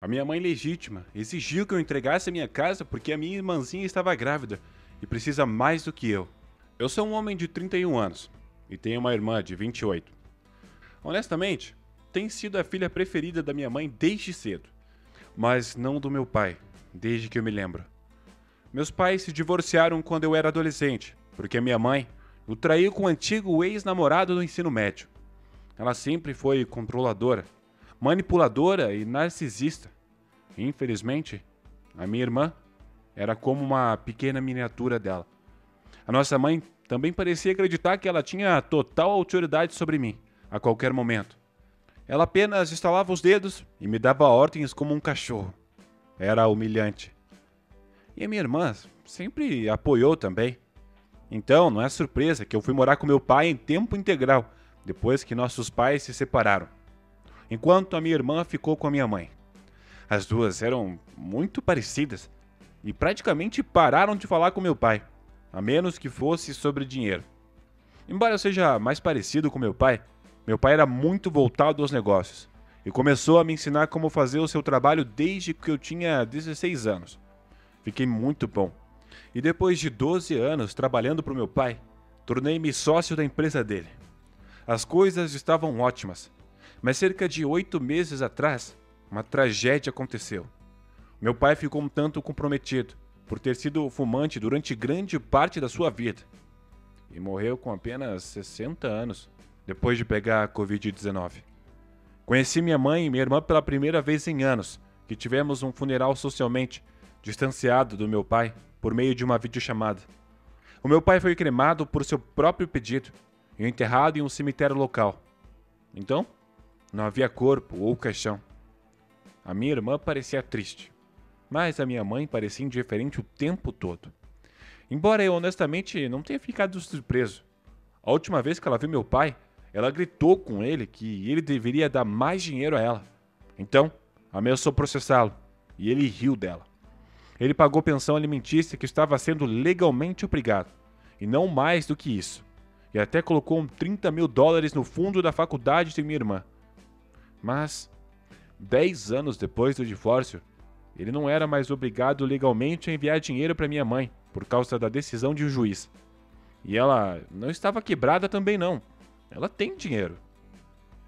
A minha mãe legítima exigiu que eu entregasse a minha casa porque a minha irmãzinha estava grávida e precisa mais do que eu. Eu sou um homem de 31 anos e tenho uma irmã de 28. Honestamente, tenho sido a filha preferida da minha mãe desde cedo, mas não do meu pai, desde que eu me lembro. Meus pais se divorciaram quando eu era adolescente, porque a minha mãe o traiu com o antigo ex-namorado do ensino médio. Ela sempre foi controladora, manipuladora e narcisista. Infelizmente, a minha irmã era como uma pequena miniatura dela. A nossa mãe também parecia acreditar que ela tinha total autoridade sobre mim, a qualquer momento. Ela apenas estalava os dedos e me dava ordens como um cachorro. Era humilhante. E a minha irmã sempre apoiou também. Então, não é surpresa que eu fui morar com meu pai em tempo integral, depois que nossos pais se separaram, enquanto a minha irmã ficou com a minha mãe. As duas eram muito parecidas e praticamente pararam de falar com meu pai, a menos que fosse sobre dinheiro. Embora eu seja mais parecido com meu pai era muito voltado aos negócios e começou a me ensinar como fazer o seu trabalho desde que eu tinha 16 anos. Fiquei muito bom. E depois de 12 anos trabalhando para o meu pai, tornei-me sócio da empresa dele. As coisas estavam ótimas, mas cerca de 8 meses atrás, uma tragédia aconteceu. Meu pai ficou um tanto comprometido por ter sido fumante durante grande parte da sua vida e morreu com apenas 60 anos depois de pegar a Covid-19. Conheci minha mãe e minha irmã pela primeira vez em anos, que tivemos um funeral socialmente distanciado do meu pai por meio de uma videochamada. O meu pai foi cremado por seu próprio pedido e enterrado em um cemitério local. Então, não havia corpo ou caixão. A minha irmã parecia triste, mas a minha mãe parecia indiferente o tempo todo. Embora eu honestamente não tenha ficado surpreso. A última vez que ela viu meu pai, ela gritou com ele que ele deveria dar mais dinheiro a ela. Então, ameaçou processá-lo e ele riu dela. Ele pagou pensão alimentícia que estava sendo legalmente obrigado, e não mais do que isso. E até colocou $30.000 no fundo da faculdade de minha irmã. Mas 10 anos depois do divórcio, ele não era mais obrigado legalmente a enviar dinheiro para minha mãe, por causa da decisão de um juiz. E ela não estava quebrada também não. Ela tem dinheiro.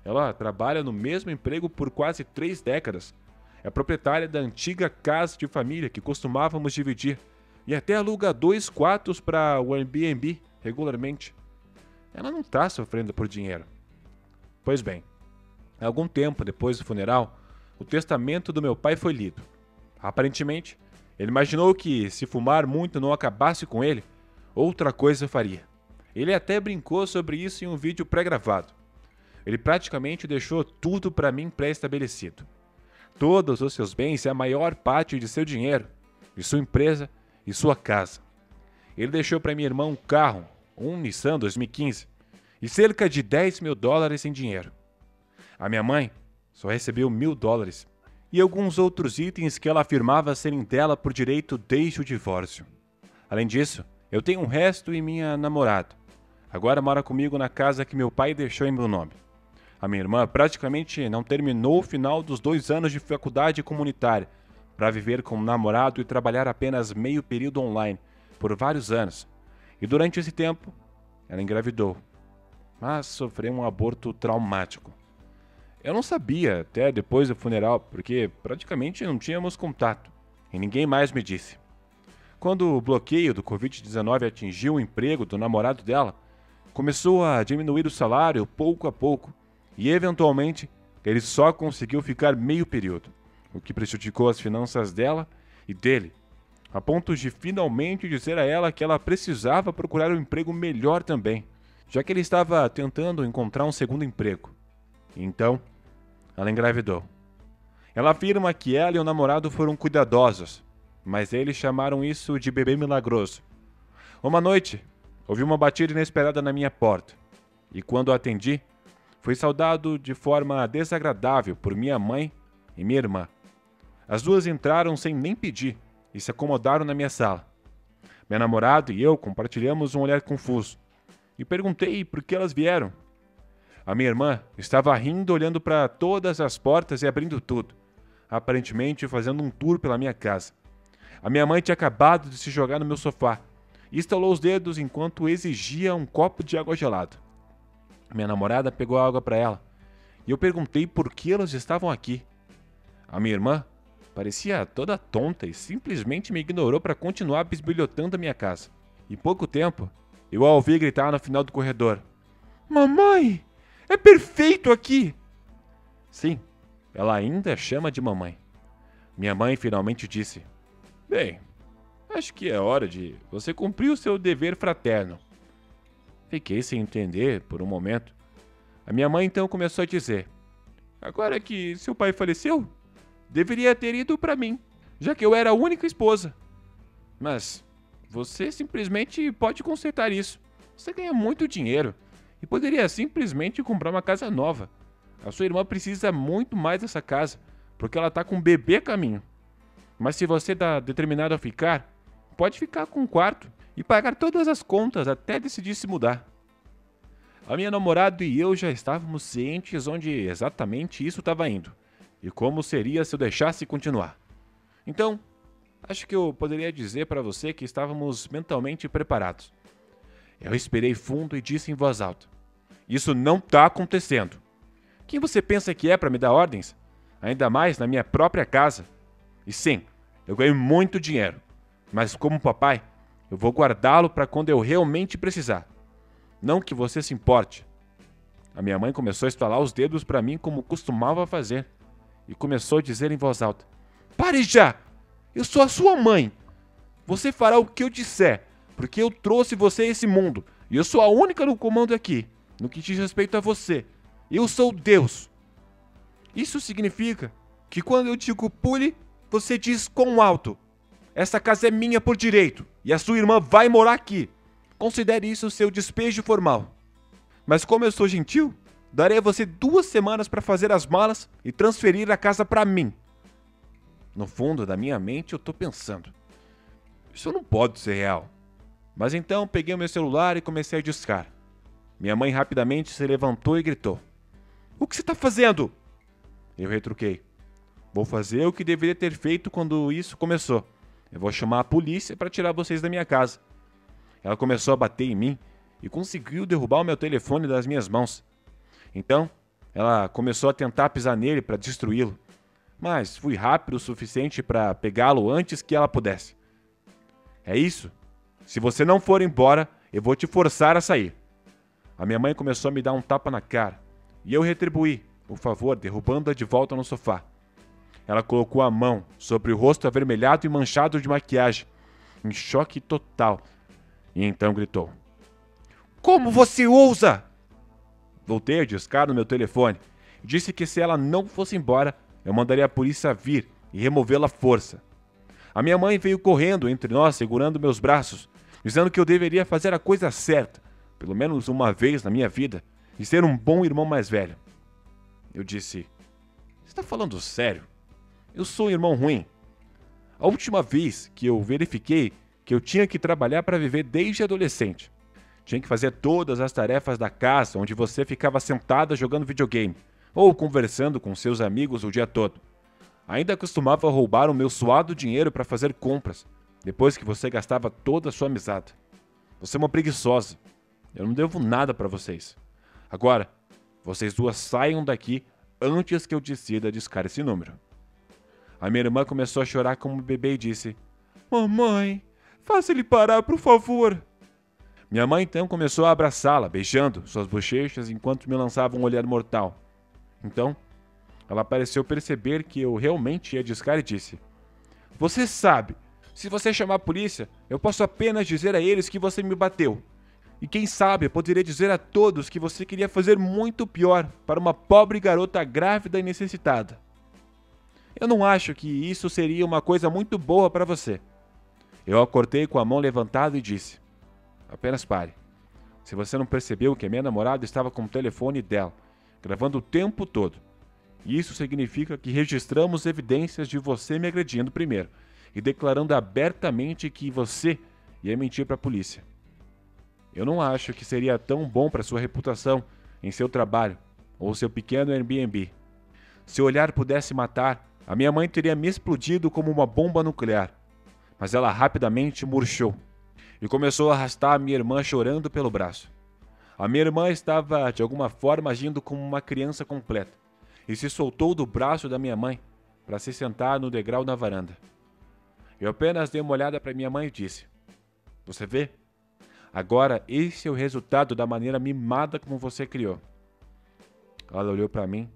Ela trabalha no mesmo emprego por quase 3 décadas. É proprietária da antiga casa de família que costumávamos dividir. E até aluga 2 quartos para o Airbnb regularmente. Ela não está sofrendo por dinheiro. Pois bem, algum tempo depois do funeral, o testamento do meu pai foi lido. Aparentemente, ele imaginou que, se fumar muito não acabasse com ele, outra coisa faria. Ele até brincou sobre isso em um vídeo pré-gravado. Ele praticamente deixou tudo para mim pré-estabelecido. Todos os seus bens e a maior parte de seu dinheiro, de sua empresa e sua casa. Ele deixou para minha irmã um carro, um Nissan 2015, e cerca de $10.000 em dinheiro. A minha mãe só recebeu $1.000 e alguns outros itens que ela afirmava serem dela por direito desde o divórcio. Além disso, eu tenho um resto e minha namorada. Agora mora comigo na casa que meu pai deixou em meu nome. A minha irmã praticamente não terminou o final dos 2 anos de faculdade comunitária para viver com um namorado e trabalhar apenas meio período online por vários anos. E durante esse tempo, ela engravidou, mas sofreu um aborto traumático. Eu não sabia até depois do funeral, porque praticamente não tínhamos contato, e ninguém mais me disse. Quando o bloqueio do Covid-19 atingiu o emprego do namorado dela, começou a diminuir o salário pouco a pouco, e eventualmente ele só conseguiu ficar meio período, o que prejudicou as finanças dela e dele, a ponto de finalmente dizer a ela que ela precisava procurar um emprego melhor também, já que ele estava tentando encontrar um segundo emprego. Então, ela engravidou. Ela afirma que ela e o namorado foram cuidadosos, mas eles chamaram isso de bebê milagroso. Uma noite, ouvi uma batida inesperada na minha porta, e quando atendi, fui saudado de forma desagradável por minha mãe e minha irmã. As duas entraram sem nem pedir e se acomodaram na minha sala. Minha namorada e eu compartilhamos um olhar confuso, e perguntei por que elas vieram. A minha irmã estava rindo, olhando para todas as portas e abrindo tudo. aparentemente fazendo um tour pela minha casa. A minha mãe tinha acabado de se jogar no meu sofá e estalou os dedos enquanto exigia um copo de água gelada. Minha namorada pegou a água para ela e eu perguntei por que elas estavam aqui. A minha irmã parecia toda tonta e simplesmente me ignorou para continuar bisbilhotando a minha casa. Em pouco tempo, eu a ouvi gritar no final do corredor: "Mamãe, é perfeito aqui!" Sim, ela ainda chama de mamãe. Minha mãe finalmente disse: "Bem, acho que é hora de você cumprir o seu dever fraterno." Fiquei sem entender por um momento. A minha mãe então começou a dizer: "Agora que seu pai faleceu, deveria ter ido para mim, já que eu era a única esposa. Mas você simplesmente pode consertar isso. Você ganha muito dinheiro e poderia simplesmente comprar uma casa nova. A sua irmã precisa muito mais dessa casa, porque ela tá com um bebê a caminho. Mas se você está determinado a ficar, pode ficar com um quarto e pagar todas as contas até decidir se mudar." A minha namorada e eu já estávamos cientes onde exatamente isso estava indo e como seria se eu deixasse continuar. Então, acho que eu poderia dizer para você que estávamos mentalmente preparados. Eu respirei fundo e disse em voz alta: "Isso não está acontecendo. Quem você pensa que é para me dar ordens? Ainda mais na minha própria casa. E sim, eu ganho muito dinheiro, mas como papai, eu vou guardá-lo para quando eu realmente precisar. Não que você se importe." A minha mãe começou a estalar os dedos para mim como costumava fazer e começou a dizer em voz alta: "Pare já! Eu sou a sua mãe. Você fará o que eu disser, porque eu trouxe você a esse mundo e eu sou a única no comando aqui, no que diz respeito a você. Eu sou Deus. Isso significa que quando eu digo pule, você diz com alto: essa casa é minha por direito e a sua irmã vai morar aqui. Considere isso seu despejo formal. Mas como eu sou gentil, darei a você 2 semanas para fazer as malas e transferir a casa para mim." No fundo da minha mente eu tô pensando: isso não pode ser real. Mas então peguei o meu celular e comecei a discar. Minha mãe rapidamente se levantou e gritou: "O que você está fazendo?" Eu retruquei: "Vou fazer o que deveria ter feito quando isso começou. Eu vou chamar a polícia para tirar vocês da minha casa." Ela começou a bater em mim e conseguiu derrubar o meu telefone das minhas mãos. Então, ela começou a tentar pisar nele para destruí-lo, mas fui rápido o suficiente para pegá-lo antes que ela pudesse. "É isso. Se você não for embora, eu vou te forçar a sair." A minha mãe começou a me dar um tapa na cara e eu retribuí o favor derrubando-a de volta no sofá. Ela colocou a mão sobre o rosto avermelhado e manchado de maquiagem, em choque total, e então gritou: "Como você ousa?" Voltei a discar no meu telefone e disse que se ela não fosse embora, eu mandaria a polícia vir e removê-la à força. A minha mãe veio correndo entre nós, segurando meus braços, dizendo que eu deveria fazer a coisa certa, pelo menos uma vez na minha vida, e ser um bom irmão mais velho. Eu disse: "Você está falando sério? Eu sou um irmão ruim. A última vez que eu verifiquei que eu tinha que trabalhar para viver desde adolescente. Tinha que fazer todas as tarefas da casa onde você ficava sentada jogando videogame ou conversando com seus amigos o dia todo. Ainda costumava roubar o meu suado dinheiro para fazer compras, depois que você gastava toda a sua mesada. Você é uma preguiçosa. Eu não devo nada para vocês. Agora, vocês duas saiam daqui antes que eu decida discar esse número." A minha irmã começou a chorar como um bebê e disse: "Mamãe, faça ele parar, por favor." Minha mãe então começou a abraçá-la, beijando suas bochechas enquanto me lançava um olhar mortal. Então, ela pareceu perceber que eu realmente ia discar e disse: "Você sabe, se você chamar a polícia, eu posso apenas dizer a eles que você me bateu. E quem sabe eu poderia dizer a todos que você queria fazer muito pior para uma pobre garota grávida e necessitada. Eu não acho que isso seria uma coisa muito boa para você." Eu a cortei com a mão levantada e disse: "Apenas pare. Se você não percebeu que a minha namorada estava com o telefone dela, gravando o tempo todo, isso significa que registramos evidências de você me agredindo primeiro e declarando abertamente que você ia mentir para a polícia. Eu não acho que seria tão bom para sua reputação em seu trabalho ou seu pequeno Airbnb. Se o olhar pudesse matar, A minha mãe teria me explodido como uma bomba nuclear, mas ela rapidamente murchou e começou a arrastar a minha irmã chorando pelo braço. A minha irmã estava, de alguma forma, agindo como uma criança completa e se soltou do braço da minha mãe para se sentar no degrau da varanda. Eu apenas dei uma olhada para minha mãe e disse: "Você vê? Agora esse é o resultado da maneira mimada como você criou." Ela olhou para mim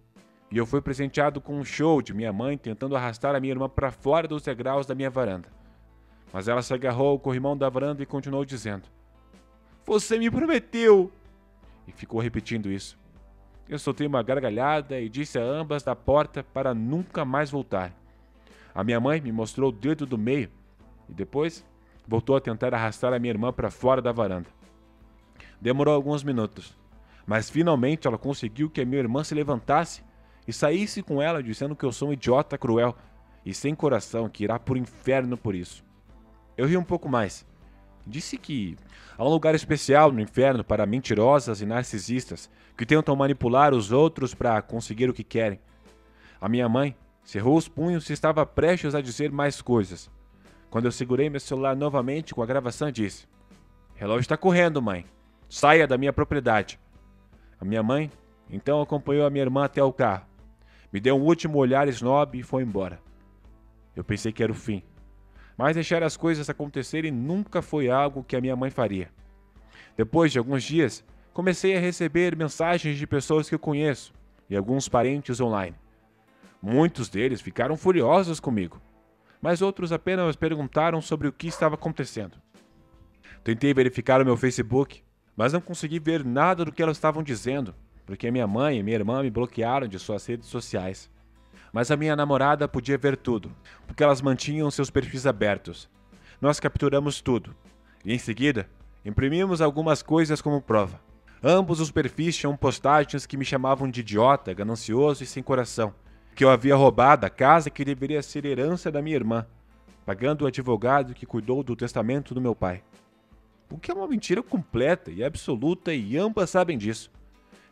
e eu fui presenteado com um show de minha mãe tentando arrastar a minha irmã para fora dos degraus da minha varanda. Mas ela se agarrou ao corrimão da varanda e continuou dizendo: "Você me prometeu!" E ficou repetindo isso. Eu soltei uma gargalhada e disse a ambas da porta para nunca mais voltar. A minha mãe me mostrou o dedo do meio e depois voltou a tentar arrastar a minha irmã para fora da varanda. Demorou alguns minutos, mas finalmente ela conseguiu que a minha irmã se levantasse e saísse com ela dizendo que eu sou um idiota cruel e sem coração que irá para o inferno por isso. Eu ri um pouco mais. Disse que há um lugar especial no inferno para mentirosas e narcisistas que tentam manipular os outros para conseguir o que querem. A minha mãe cerrou os punhos e estava prestes a dizer mais coisas. Quando eu segurei meu celular novamente com a gravação, disse: "Relógio está correndo, mãe. Saia da minha propriedade." A minha mãe então acompanhou a minha irmã até o carro. Me deu um último olhar snob e foi embora. Eu pensei que era o fim. Mas deixar as coisas acontecerem nunca foi algo que a minha mãe faria. Depois de alguns dias, comecei a receber mensagens de pessoas que eu conheço e alguns parentes online. Muitos deles ficaram furiosos comigo, mas outros apenas perguntaram sobre o que estava acontecendo. Tentei verificar o meu Facebook, mas não consegui ver nada do que elas estavam dizendo, porque minha mãe e minha irmã me bloquearam de suas redes sociais. Mas a minha namorada podia ver tudo, porque elas mantinham seus perfis abertos. Nós capturamos tudo, e em seguida, imprimimos algumas coisas como prova. Ambos os perfis tinham postagens que me chamavam de idiota, ganancioso e sem coração, que eu havia roubado a casa que deveria ser herança da minha irmã, pagando o advogado que cuidou do testamento do meu pai. O que é uma mentira completa e absoluta, e ambas sabem disso.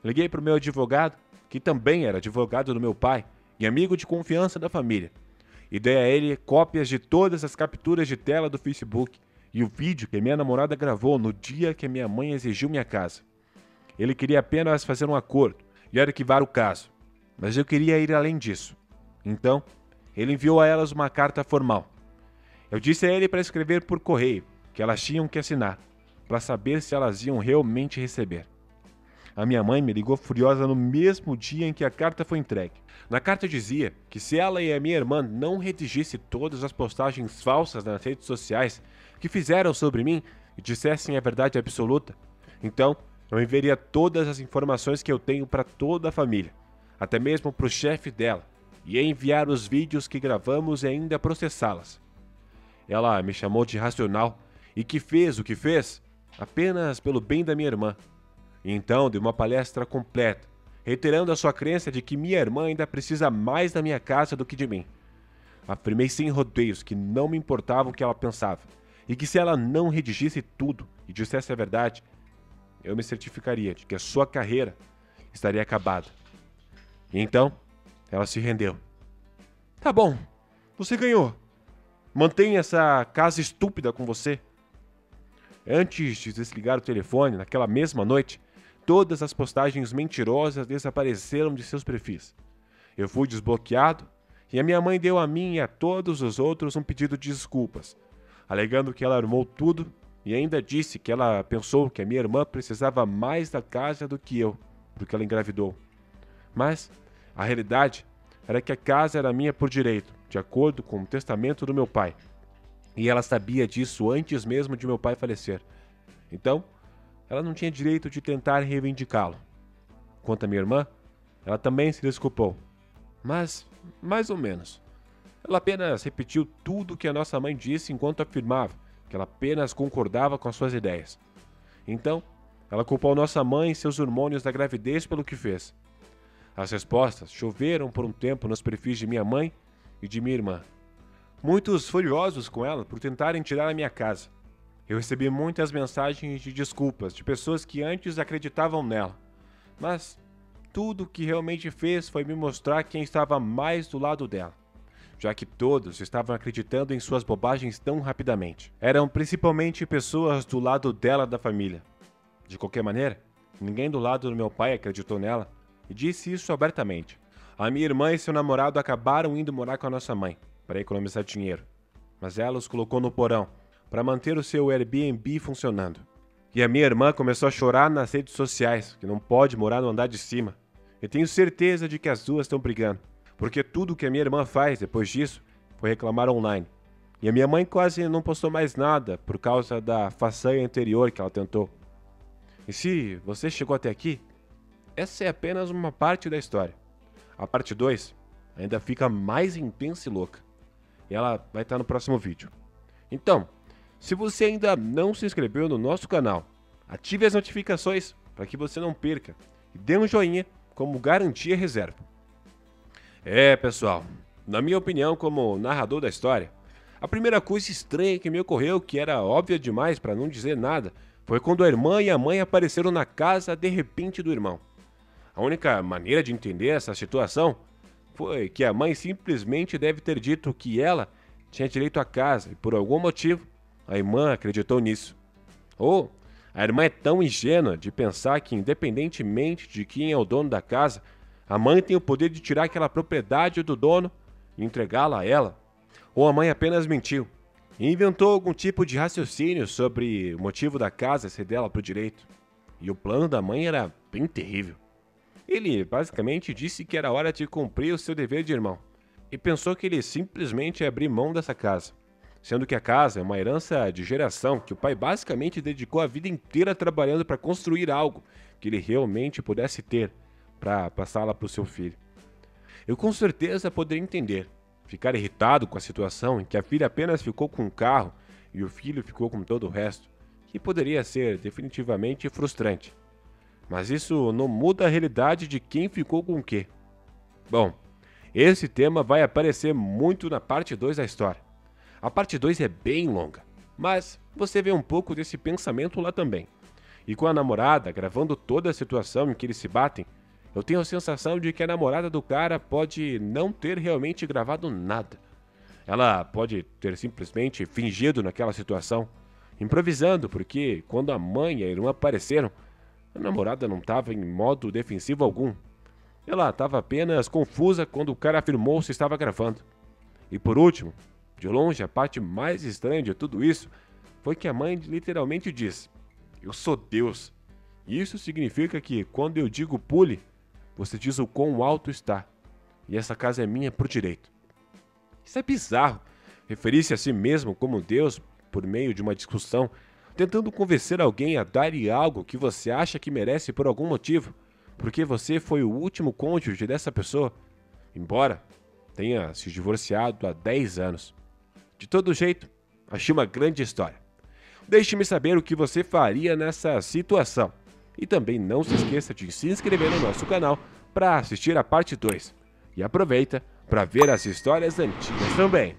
Liguei para o meu advogado, que também era advogado do meu pai, e amigo de confiança da família, e dei a ele cópias de todas as capturas de tela do Facebook e o vídeo que minha namorada gravou no dia que minha mãe exigiu minha casa. Ele queria apenas fazer um acordo e arquivar o caso, mas eu queria ir além disso. Então, ele enviou a elas uma carta formal. Eu disse a ele para escrever por correio, que elas tinham que assinar, para saber se elas iam realmente receber. A minha mãe me ligou furiosa no mesmo dia em que a carta foi entregue. Na carta dizia que se ela e a minha irmã não redigissem todas as postagens falsas nas redes sociais que fizeram sobre mim e dissessem a verdade absoluta, então eu enviaria todas as informações que eu tenho para toda a família, até mesmo para o chefe dela, e ia enviar os vídeos que gravamos e ainda processá-las. Ela me chamou de irracional e que fez o que fez apenas pelo bem da minha irmã. E então deu uma palestra completa, reiterando a sua crença de que minha irmã ainda precisa mais da minha casa do que de mim. Afirmei sem rodeios que não me importava o que ela pensava, e que se ela não redigisse tudo e dissesse a verdade, eu me certificaria de que a sua carreira estaria acabada. E então, ela se rendeu. Tá bom, você ganhou. Mantenha essa casa estúpida com você. Antes de desligar o telefone, naquela mesma noite, todas as postagens mentirosas desapareceram de seus perfis. Eu fui desbloqueado e a minha mãe deu a mim e a todos os outros um pedido de desculpas, alegando que ela armou tudo e ainda disse que ela pensou que a minha irmã precisava mais da casa do que eu, porque ela engravidou. Mas a realidade era que a casa era minha por direito, de acordo com o testamento do meu pai. E ela sabia disso antes mesmo de meu pai falecer. Então, ela não tinha direito de tentar reivindicá-lo. Quanto à minha irmã, ela também se desculpou. Mas, mais ou menos. Ela apenas repetiu tudo o que a nossa mãe disse enquanto afirmava que ela apenas concordava com as suas ideias. Então, ela culpou nossa mãe e seus hormônios da gravidez pelo que fez. As respostas choveram por um tempo nos perfis de minha mãe e de minha irmã. Muitos furiosos com ela por tentarem tirar a minha casa. Eu recebi muitas mensagens de desculpas de pessoas que antes acreditavam nela. Mas tudo o que realmente fez foi me mostrar quem estava mais do lado dela. já que todos estavam acreditando em suas bobagens tão rapidamente. Eram principalmente pessoas do lado dela da família. De qualquer maneira, ninguém do lado do meu pai acreditou nela e disse isso abertamente. A minha irmã e seu namorado acabaram indo morar com a nossa mãe para economizar dinheiro, mas ela os colocou no porão para manter o seu Airbnb funcionando. E a minha irmã começou a chorar nas redes sociais que não pode morar no andar de cima. E tenho certeza de que as duas estão brigando, porque tudo que a minha irmã faz depois disso foi reclamar online. E a minha mãe quase não postou mais nada por causa da façanha anterior que ela tentou. E se você chegou até aqui, essa é apenas uma parte da história. A parte 2 ainda fica mais intensa e louca. E ela vai estar no próximo vídeo. Então, se você ainda não se inscreveu no nosso canal, ative as notificações para que você não perca. E dê um joinha como garantia reserva. Pessoal, na minha opinião como narrador da história, a primeira coisa estranha que me ocorreu, que era óbvia demais para não dizer nada, foi quando a irmã e a mãe apareceram na casa de repente do irmão. A única maneira de entender essa situação foi que a mãe simplesmente deve ter dito que ela tinha direito à casa e por algum motivo a irmã acreditou nisso. Ou a irmã é tão ingênua de pensar que, independentemente de quem é o dono da casa, a mãe tem o poder de tirar aquela propriedade do dono e entregá-la a ela. Ou a mãe apenas mentiu e inventou algum tipo de raciocínio sobre o motivo da casa ser dela por direito. E o plano da mãe era bem terrível. Ele basicamente disse que era hora de cumprir o seu dever de irmão e pensou que ele simplesmente ia abrir mão dessa casa. Sendo que a casa é uma herança de geração que o pai basicamente dedicou a vida inteira trabalhando para construir algo que ele realmente pudesse ter para passá-la para o seu filho. Eu com certeza poderia entender, ficar irritado com a situação em que a filha apenas ficou com o carro e o filho ficou com todo o resto, que poderia ser definitivamente frustrante. Mas isso não muda a realidade de quem ficou com o quê. Bom, esse tema vai aparecer muito na parte 2 da história. A parte 2 é bem longa, mas você vê um pouco desse pensamento lá também. E com a namorada gravando toda a situação em que eles se batem, eu tenho a sensação de que a namorada do cara pode não ter realmente gravado nada. Ela pode ter simplesmente fingido naquela situação, improvisando, porque quando a mãe e a irmã apareceram, a namorada não estava em modo defensivo algum. Ela estava apenas confusa quando o cara afirmou se estava gravando. E por último, de longe, a parte mais estranha de tudo isso foi que a mãe literalmente disse: "Eu sou Deus." Isso significa que quando eu digo pule, você diz o quão alto está. E essa casa é minha por direito. Isso é bizarro, referir-se a si mesmo como Deus por meio de uma discussão, tentando convencer alguém a dar-lhe algo que você acha que merece por algum motivo, porque você foi o último cônjuge dessa pessoa, embora tenha se divorciado há 10 anos. De todo jeito, achei uma grande história. Deixe-me saber o que você faria nessa situação. E também não se esqueça de se inscrever no nosso canal para assistir a parte 2. E aproveita para ver as histórias antigas também.